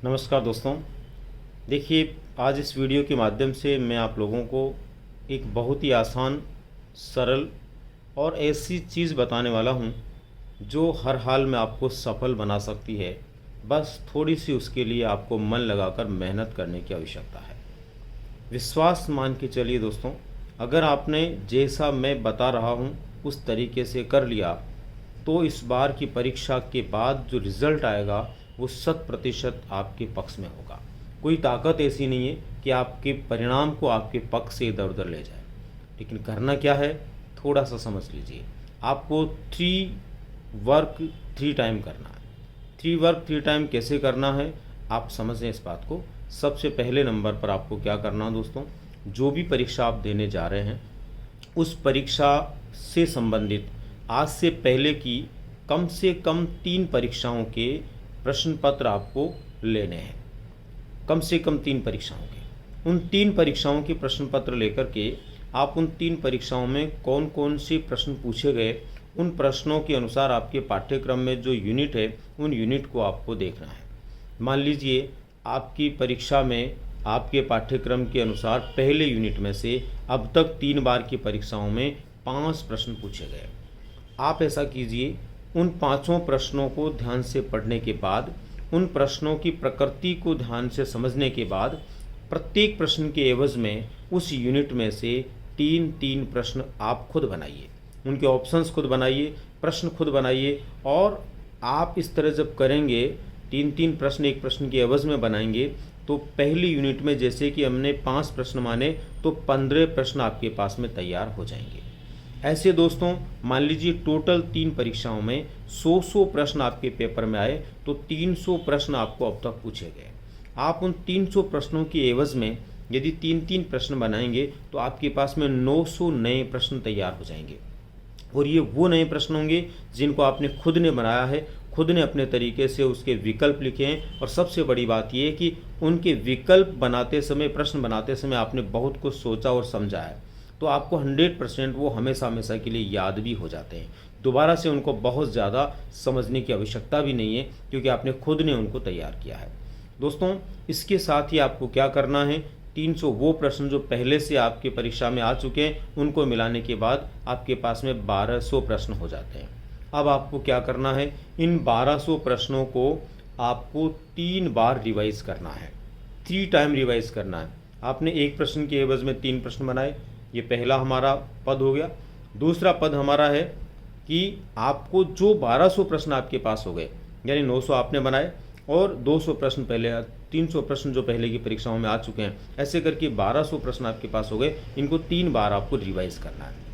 नमस्कार दोस्तों। देखिए, आज इस वीडियो के माध्यम से मैं आप लोगों को एक बहुत ही आसान, सरल और ऐसी चीज़ बताने वाला हूं जो हर हाल में आपको सफल बना सकती है। बस थोड़ी सी उसके लिए आपको मन लगाकर मेहनत करने की आवश्यकता है। विश्वास मान के चलिए दोस्तों, अगर आपने जैसा मैं बता रहा हूं उस तरीके से कर लिया तो इस बार की परीक्षा के बाद जो रिज़ल्ट आएगा वो 100% आपके पक्ष में होगा। कोई ताकत ऐसी नहीं है कि आपके परिणाम को आपके पक्ष से इधर उधर ले जाए। लेकिन करना क्या है, थोड़ा सा समझ लीजिए। आपको 3 वर्क 3 टाइम करना है। 3 वर्क 3 टाइम कैसे करना है आप समझें इस बात को। सबसे पहले नंबर पर आपको क्या करना है दोस्तों, जो भी परीक्षा आप देने जा रहे हैं उस परीक्षा से संबंधित आज से पहले की कम से कम 3 परीक्षाओं के प्रश्न पत्र आपको लेने हैं। कम से कम 3 परीक्षाओं के, उन 3 परीक्षाओं के प्रश्न पत्र लेकर के आप उन 3 परीक्षाओं में कौन कौन से प्रश्न पूछे गए उन प्रश्नों के अनुसार आपके पाठ्यक्रम में जो यूनिट है उन यूनिट को आपको देखना है। मान लीजिए आपकी परीक्षा में आपके पाठ्यक्रम के अनुसार पहले यूनिट में से अब तक 3 बार की परीक्षाओं में 5 प्रश्न पूछे गए। आप ऐसा कीजिए, उन 5 प्रश्नों को ध्यान से पढ़ने के बाद, उन प्रश्नों की प्रकृति को ध्यान से समझने के बाद, प्रत्येक प्रश्न के एवज में उस यूनिट में से 3-3 प्रश्न आप खुद बनाइए। उनके ऑप्शंस खुद बनाइए, प्रश्न खुद बनाइए। और आप इस तरह जब करेंगे, 3-3 प्रश्न एक प्रश्न के एवज में बनाएंगे, तो पहली यूनिट में जैसे कि हमने 5 प्रश्न माने तो 15 प्रश्न आपके पास में तैयार हो जाएंगे। ऐसे दोस्तों, मान लीजिए टोटल 3 परीक्षाओं में 100 प्रश्न आपके पेपर में आए तो 300 प्रश्न आपको अब तक पूछे गए। आप उन 300 प्रश्नों के एवज में यदि 3-3 प्रश्न बनाएंगे तो आपके पास में 900 नए प्रश्न तैयार हो जाएंगे। और ये वो नए प्रश्न होंगे जिनको आपने खुद ने बनाया है, खुद ने अपने तरीके से उसके विकल्प लिखे हैं। और सबसे बड़ी बात ये है कि उनके विकल्प बनाते समय, प्रश्न बनाते समय आपने बहुत कुछ सोचा और समझा है, तो आपको 100% वो हमेशा हमेशा के लिए याद भी हो जाते हैं। दोबारा से उनको बहुत ज़्यादा समझने की आवश्यकता भी नहीं है क्योंकि आपने खुद ने उनको तैयार किया है। दोस्तों, इसके साथ ही आपको क्या करना है, 300 वो प्रश्न जो पहले से आपके परीक्षा में आ चुके हैं उनको मिलाने के बाद आपके पास में 1200 प्रश्न हो जाते हैं। अब आपको क्या करना है, इन 1200 प्रश्नों को आपको 3 बार रिवाइज करना है। 3 टाइम रिवाइज करना है। आपने एक प्रश्न के एवज में 3 प्रश्न बनाए, ये पहला हमारा पद हो गया। दूसरा पद हमारा है कि आपको जो 1200 प्रश्न आपके पास हो गए, यानी 900 आपने बनाए और 200 प्रश्न पहले, 300 प्रश्न जो पहले की परीक्षाओं में आ चुके हैं, ऐसे करके 1200 प्रश्न आपके पास हो गए। इनको 3 बार आपको रिवाइज करना है।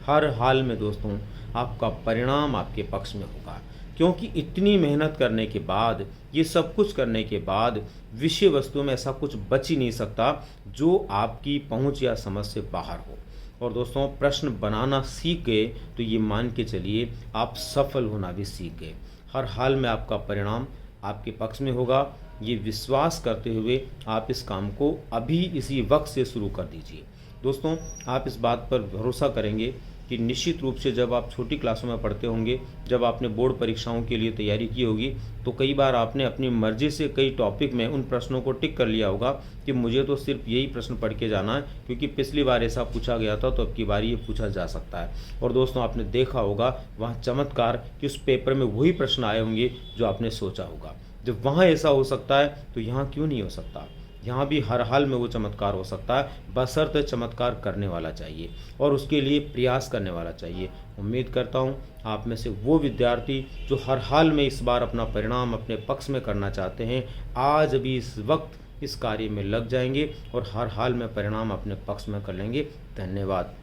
हर हाल में दोस्तों आपका परिणाम आपके पक्ष में होगा, क्योंकि इतनी मेहनत करने के बाद, ये सब कुछ करने के बाद विषय वस्तु में ऐसा कुछ बच ही नहीं सकता जो आपकी पहुंच या समझ से बाहर हो। और दोस्तों, प्रश्न बनाना सीख गए तो ये मान के चलिए आप सफल होना भी सीख गए। हर हाल में आपका परिणाम आपके पक्ष में होगा। ये विश्वास करते हुए आप इस काम को अभी इसी वक्त से शुरू कर दीजिए। दोस्तों, आप इस बात पर भरोसा करेंगे कि निश्चित रूप से जब आप छोटी क्लासों में पढ़ते होंगे, जब आपने बोर्ड परीक्षाओं के लिए तैयारी की होगी, तो कई बार आपने अपनी मर्जी से कई टॉपिक में उन प्रश्नों को टिक कर लिया होगा कि मुझे तो सिर्फ यही प्रश्न पढ़ के जाना है क्योंकि पिछली बार ऐसा पूछा गया था तो अब की बार ये पूछा जा सकता है। और दोस्तों, आपने देखा होगा वहाँ चमत्कार कि उस पेपर में वही प्रश्न आए होंगे जो आपने सोचा होगा। जब वहाँ ऐसा हो सकता है तो यहाँ क्यों नहीं हो सकता। यहाँ भी हर हाल में वो चमत्कार हो सकता है, बशर्ते चमत्कार करने वाला चाहिए और उसके लिए प्रयास करने वाला चाहिए। उम्मीद करता हूँ आप में से वो विद्यार्थी जो हर हाल में इस बार अपना परिणाम अपने पक्ष में करना चाहते हैं, आज भी इस वक्त इस कार्य में लग जाएंगे और हर हाल में परिणाम अपने पक्ष में कर लेंगे। धन्यवाद।